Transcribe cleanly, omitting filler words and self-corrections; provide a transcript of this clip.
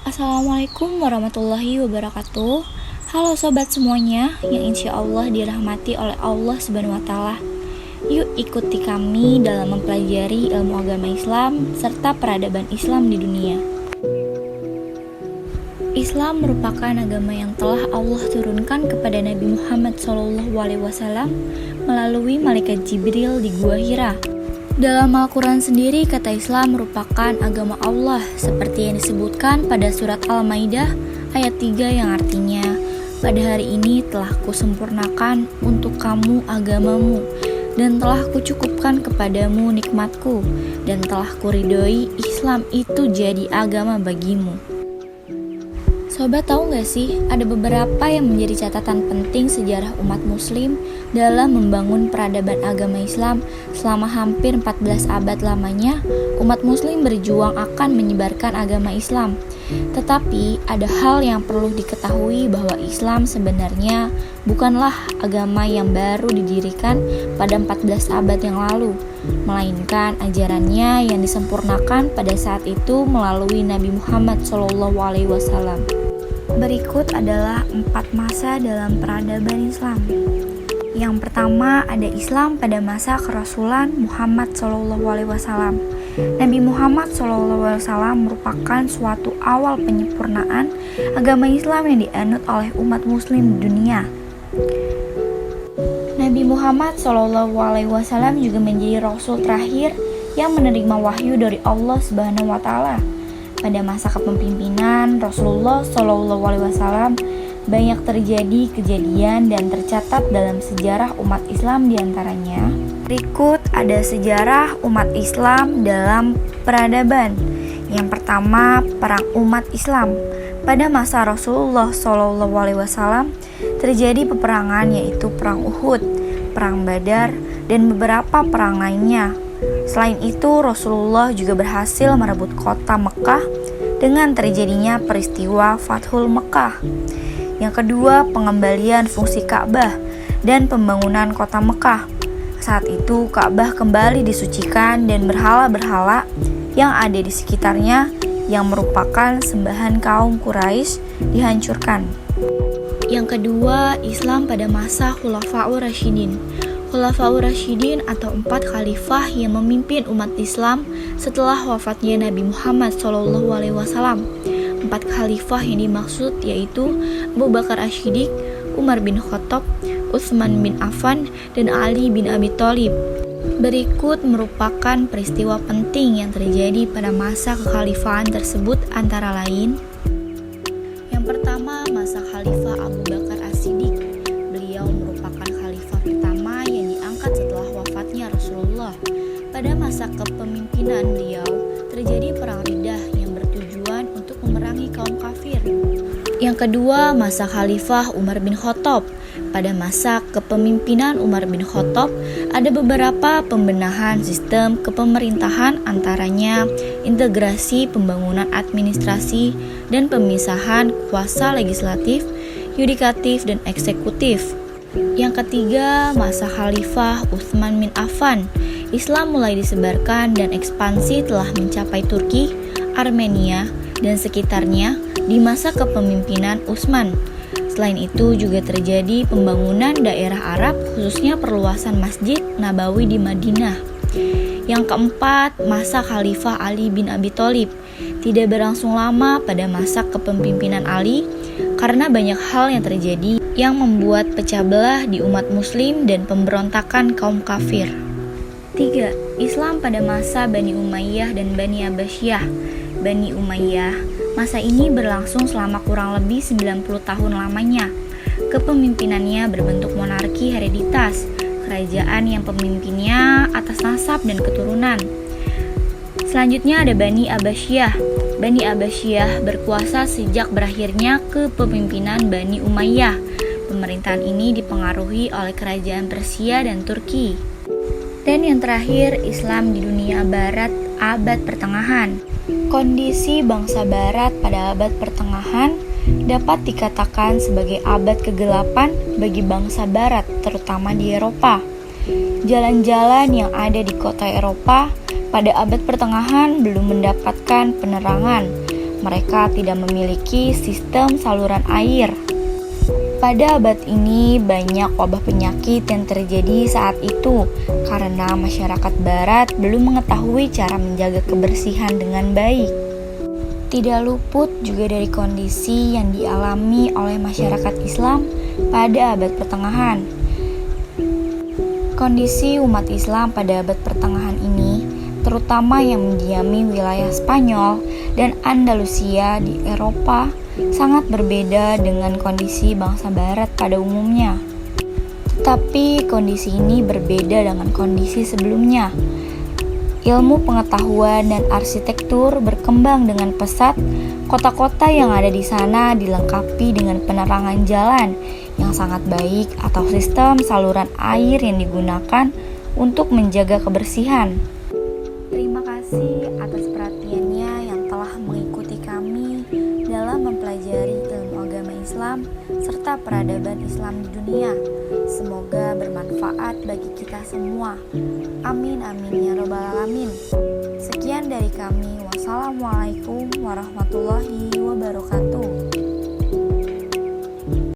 Assalamualaikum warahmatullahi wabarakatuh. Halo sobat semuanya yang insya Allah dirahmati oleh Allah Subhanahu wa Ta'ala. Yuk ikuti kami dalam mempelajari ilmu agama Islam serta peradaban Islam di dunia. Islam merupakan agama yang telah Allah turunkan kepada Nabi Muhammad SAW melalui malaikat Jibril di Gua Hira. Dalam Al-Quran sendiri, kata Islam merupakan agama Allah seperti yang disebutkan pada surat Al-Maidah ayat 3 yang artinya, pada hari ini telah kusempurnakan untuk kamu agamamu dan telah kucukupkan kepadamu nikmatku dan telah kuridhoi Islam itu jadi agama bagimu. Sobat tahu gak sih, ada beberapa yang menjadi catatan penting sejarah umat muslim dalam membangun peradaban agama Islam selama hampir 14 abad lamanya. Umat muslim berjuang akan menyebarkan agama Islam. Tetapi ada hal yang perlu diketahui bahwa Islam sebenarnya bukanlah agama yang baru didirikan pada 14 abad yang lalu, melainkan ajarannya yang disempurnakan pada saat itu melalui Nabi Muhammad SAW. Berikut adalah 4 masa dalam peradaban Islam. Yang pertama ada Islam pada masa kerasulan Muhammad SAW. Nabi Muhammad SAW merupakan suatu awal penyempurnaan agama Islam yang dianut oleh umat muslim di dunia. Nabi Muhammad SAW juga menjadi rasul terakhir yang menerima wahyu dari Allah Subhanahu wa Ta'ala. Pada masa kepemimpinan Rasulullah SAW banyak terjadi kejadian dan tercatat dalam sejarah umat Islam diantaranya. Berikut ada sejarah umat Islam dalam peradaban. Yang pertama, perang umat Islam. Pada masa Rasulullah SAW terjadi peperangan yaitu perang Uhud, perang Badar, dan beberapa perang lainnya. Selain itu, Rasulullah juga berhasil merebut kota Mekah dengan terjadinya peristiwa Fathul Mekah. Yang kedua, pengembalian fungsi Ka'bah dan pembangunan kota Mekah. Saat itu, Ka'bah kembali disucikan dan berhala-berhala yang ada di sekitarnya yang merupakan sembahan kaum Quraisy dihancurkan. Yang kedua, Islam pada masa Khulafaur Rasyidin. Khulafaur Rasyidin atau 4 khalifah yang memimpin umat Islam setelah wafatnya Nabi Muhammad SAW. 4 khalifah yang dimaksud yaitu Abu Bakar As-Siddiq, Umar bin Khattab, Utsman bin Affan, dan Ali bin Abi Thalib. Berikut merupakan peristiwa penting yang terjadi pada masa kekhalifahan tersebut antara lain. Yang pertama, masa Khalifah Abu Bakar As-Siddiq. Beliau merupakan khalifah pertama yang diangkat setelah wafatnya Rasulullah. Pada masa kepemimpinan beliau, terjadi perang Riddah yang bertujuan untuk memerangi kaum kafir. Yang kedua, masa Khalifah Umar bin Khattab. Pada masa kepemimpinan Umar bin Khattab, ada beberapa pembenahan sistem kepemerintahan, antaranya integrasi pembangunan administrasi dan pemisahan kuasa legislatif, yudikatif, dan eksekutif. Yang ketiga, masa Khalifah Utsman bin Affan. Islam mulai disebarkan dan ekspansi telah mencapai Turki, Armenia, dan sekitarnya di masa kepemimpinan Utsman. Selain itu juga terjadi pembangunan daerah Arab, khususnya perluasan Masjid Nabawi di Madinah. Yang keempat, masa Khalifah Ali bin Abi Thalib. Tidak berlangsung lama pada masa kepemimpinan Ali karena banyak hal yang terjadi yang membuat pecah belah di umat muslim dan pemberontakan kaum kafir. 3. Islam pada masa Bani Umayyah dan Bani Abbasiyah. Bani Umayyah, masa ini berlangsung selama kurang lebih 90 tahun lamanya. Kepemimpinannya berbentuk monarki hereditas, kerajaan yang pemimpinnya atas nasab dan keturunan. Selanjutnya ada Bani Abbasiyah. Bani Abbasiyah berkuasa sejak berakhirnya kepemimpinan Bani Umayyah. Pemerintahan ini dipengaruhi oleh kerajaan Persia dan Turki. Dan yang terakhir, Islam di dunia barat abad pertengahan. Kondisi bangsa barat pada abad pertengahan dapat dikatakan sebagai abad kegelapan bagi bangsa barat, terutama di Eropa. Jalan-jalan yang ada di kota Eropa pada abad pertengahan belum mendapatkan penerangan. mereka tidak memiliki sistem saluran air. Pada abad ini banyak wabah penyakit yang terjadi saat itu karena masyarakat barat belum mengetahui cara menjaga kebersihan dengan baik. Tidak luput juga dari kondisi yang dialami oleh masyarakat Islam pada abad pertengahan. Kondisi umat Islam pada abad pertengahan ini, terutama yang mendiami wilayah Spanyol dan Andalusia di Eropa, sangat berbeda dengan kondisi bangsa barat pada umumnya. Tetapi kondisi ini berbeda dengan kondisi sebelumnya. Ilmu pengetahuan dan arsitektur berkembang dengan pesat. Kota-kota yang ada di sana dilengkapi dengan penerangan jalan yang sangat baik atau sistem saluran air yang digunakan untuk menjaga kebersihan. Terima kasih atas perhatiannya yang telah mengikuti kami dalam mempelajari ilmu agama Islam serta peradaban Islam di dunia. Semoga bermanfaat bagi kita semua. Amin amin ya robbal alamin. Sekian dari kami. Wassalamualaikum warahmatullahi wabarakatuh.